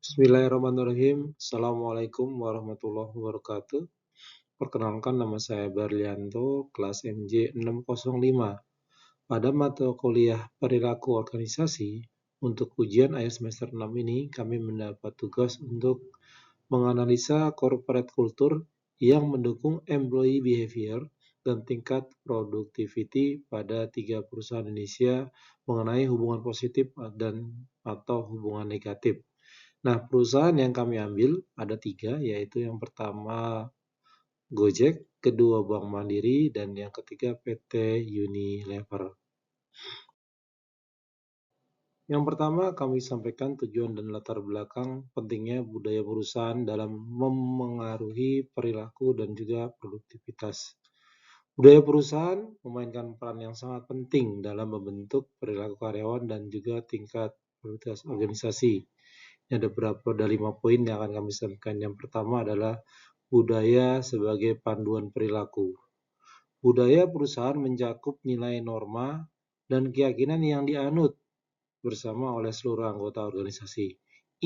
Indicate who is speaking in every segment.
Speaker 1: Bismillahirrahmanirrahim. Assalamualaikum warahmatullahi wabarakatuh. Perkenalkan, nama saya Berlianto, kelas MJ 605. Pada mata kuliah perilaku organisasi, untuk ujian akhir semester 6 ini, kami mendapat tugas untuk menganalisa corporate culture yang mendukung employee behavior dan tingkat productivity pada 3 perusahaan Indonesia mengenai hubungan positif dan atau hubungan negatif. Nah, perusahaan yang kami ambil ada 3, yaitu yang pertama Gojek, kedua Bank Mandiri, dan yang ketiga PT Unilever. Yang pertama, kami sampaikan tujuan dan latar belakang pentingnya budaya perusahaan dalam memengaruhi perilaku dan juga produktivitas. Budaya perusahaan memainkan peran yang sangat penting dalam membentuk perilaku karyawan dan juga tingkat produktivitas organisasi. Ada dari 5 poin yang akan kami sampaikan. Yang pertama adalah budaya sebagai panduan perilaku. Budaya perusahaan mencakup nilai norma dan keyakinan yang dianut bersama oleh seluruh anggota organisasi.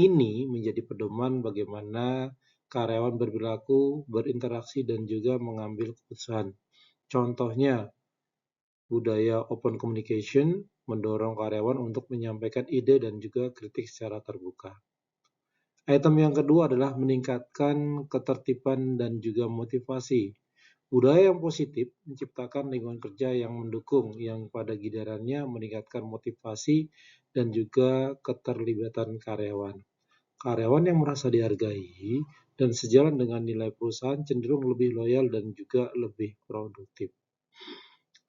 Speaker 1: Ini menjadi pedoman bagaimana karyawan berperilaku, berinteraksi, dan juga mengambil keputusan. Contohnya, budaya open communication mendorong karyawan untuk menyampaikan ide dan juga kritik secara terbuka. Item yang kedua adalah meningkatkan ketertiban dan juga motivasi. Budaya yang positif menciptakan lingkungan kerja yang mendukung, yang pada gilirannya meningkatkan motivasi dan juga keterlibatan karyawan. Karyawan yang merasa dihargai dan sejalan dengan nilai perusahaan cenderung lebih loyal dan juga lebih produktif.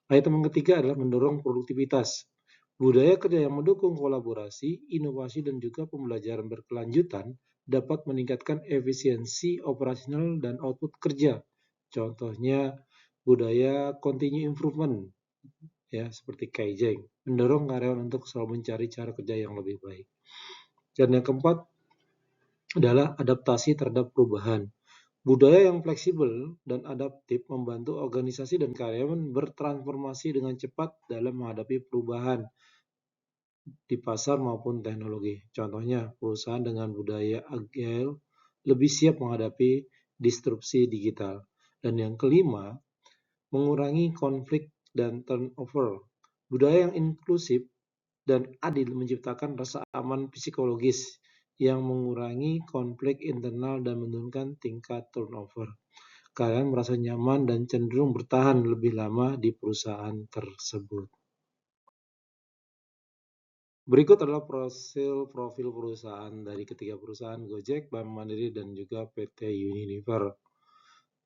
Speaker 1: Item yang ketiga adalah mendorong produktivitas. Budaya kerja yang mendukung kolaborasi, inovasi, dan juga pembelajaran berkelanjutan dapat meningkatkan efisiensi operasional dan output kerja. Contohnya, budaya continue improvement, ya, seperti Kaizen, mendorong karyawan untuk selalu mencari cara kerja yang lebih baik. Dan yang keempat adalah adaptasi terhadap perubahan. Budaya yang fleksibel dan adaptif membantu organisasi dan karyawan bertransformasi dengan cepat dalam menghadapi perubahan di pasar maupun teknologi. Contohnya, perusahaan dengan budaya agile lebih siap menghadapi disrupsi digital. Dan yang kelima, mengurangi konflik dan turnover. Budaya yang inklusif dan adil menciptakan rasa aman psikologis yang mengurangi konflik internal dan menurunkan tingkat turnover. Kalian merasa nyaman dan cenderung bertahan lebih lama di perusahaan tersebut. Berikut adalah profil perusahaan dari ketiga perusahaan Gojek, Bank Mandiri, dan juga PT Unilever.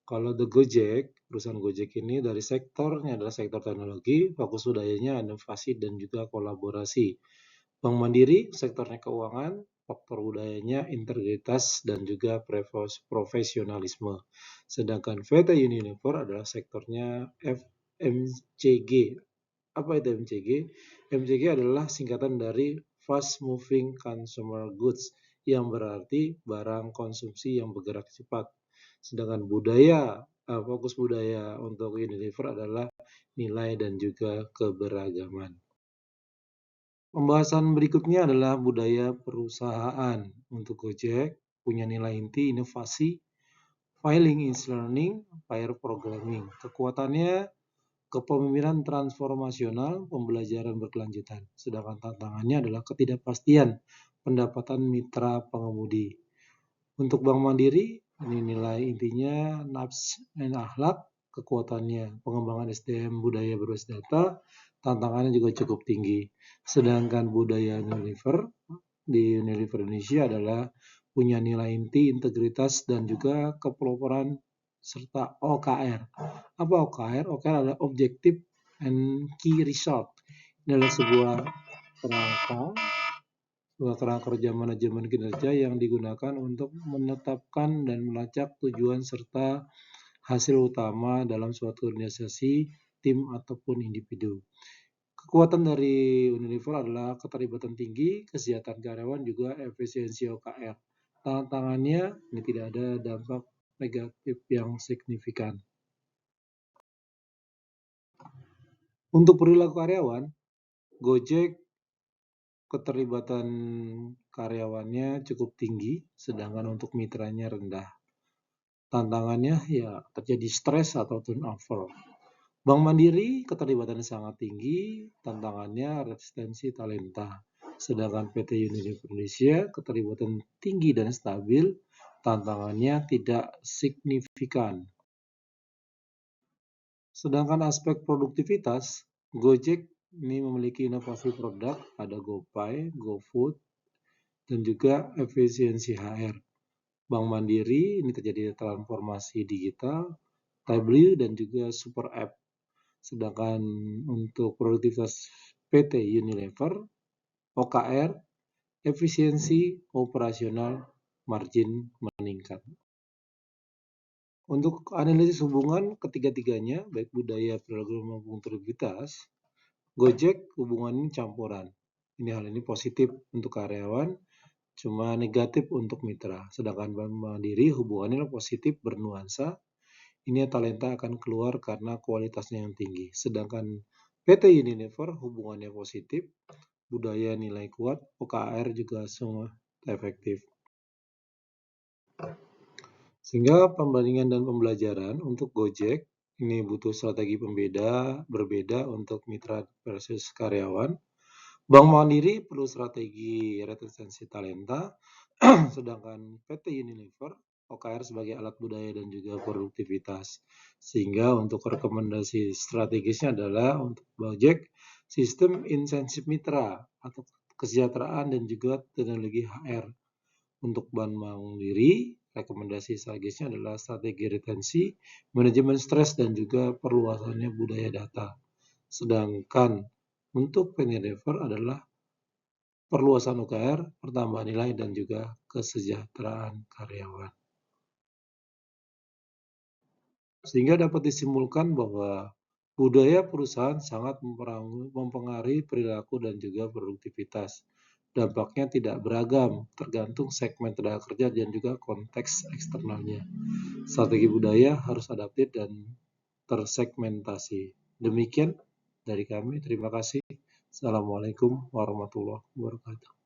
Speaker 1: Kalau The Gojek, perusahaan Gojek ini dari sektornya adalah sektor teknologi, fokus budayanya inovasi dan juga kolaborasi. Bank Mandiri, sektornya keuangan, faktor budayanya integritas dan juga profesionalisme. Sedangkan PT Unilever adalah sektornya FMCG. Apa itu MCG? MCG adalah singkatan dari Fast Moving Consumer Goods, yang berarti barang konsumsi yang bergerak cepat. Sedangkan fokus budaya untuk Unilever adalah nilai dan juga keberagaman. Pembahasan berikutnya adalah budaya perusahaan. Untuk Gojek, punya nilai inti inovasi, filing is learning, pair programming. Kekuatannya kepemimpinan transformasional, pembelajaran berkelanjutan. Sedangkan tantangannya adalah ketidakpastian pendapatan mitra pengemudi. Untuk Bank Mandiri, ini nilai intinya nafs dan akhlak, kekuatannya pengembangan SDM budaya berbasis data, tantangannya juga cukup tinggi. Sedangkan budaya Unilever di Unilever Indonesia adalah punya nilai inti integritas dan juga kepeloporan serta OKR. Apa OKR? OKR adalah Objective and Key Result. Ini adalah sebuah kerangka kerja manajemen kinerja yang digunakan untuk menetapkan dan melacak tujuan serta hasil utama dalam suatu organisasi, tim, ataupun individu. Kekuatan dari Unilever adalah keterlibatan tinggi, kesejahteraan karyawan, juga efisiensi OKR. Tantangannya, ini tidak ada dampak negatif yang signifikan. Untuk perilaku karyawan, Gojek keterlibatan karyawannya cukup tinggi, sedangkan untuk mitranya rendah. Tantangannya ya terjadi stres atau turnover. Bank Mandiri keterlibatannya sangat tinggi, tantangannya resistensi talenta. Sedangkan PT Unilever Indonesia keterlibatan tinggi dan stabil, tantangannya tidak signifikan. Sedangkan aspek produktivitas, Gojek ini memiliki inovasi produk, ada GoPay, GoFood, dan juga efisiensi HR. Bank Mandiri ini terjadi transformasi digital, W dan juga super app. Sedangkan untuk produktivitas PT Unilever, OKR, efisiensi operasional, margin meningkat. Untuk analisis hubungan ketiga-tiganya, baik budaya, perilaku maupun produktivitas, Gojek hubungannya campuran. Hal ini positif untuk karyawan, cuma negatif untuk mitra. Sedangkan Bank Mandiri hubungannya positif bernuansa. Ini talenta akan keluar karena kualitasnya yang tinggi. Sedangkan PT Unilever hubungannya positif, budaya nilai kuat, OKR juga semua efektif. Sehingga pembandingan dan pembelajaran untuk Gojek ini butuh strategi berbeda untuk mitra versus karyawan. Bank Mandiri perlu strategi retensi talenta, sedangkan PT Unilever OKR sebagai alat budaya dan juga produktivitas. Sehingga untuk rekomendasi strategisnya adalah untuk Gojek sistem insentif mitra atau kesejahteraan dan juga teknologi HR. Untuk Bank Mandiri, rekomendasi strategisnya adalah strategi retensi, manajemen stres, dan juga perluasannya budaya data. Sedangkan untuk Unilever adalah perluasan OKR, pertambahan nilai, dan juga kesejahteraan karyawan. Sehingga dapat disimpulkan bahwa budaya perusahaan sangat mempengaruhi perilaku dan juga produktivitas. Dampaknya tidak beragam, tergantung segmen tenaga kerja dan juga konteks eksternalnya. Strategi budaya harus adaptif dan tersegmentasi. Demikian dari kami, terima kasih. Assalamualaikum warahmatullahi wabarakatuh.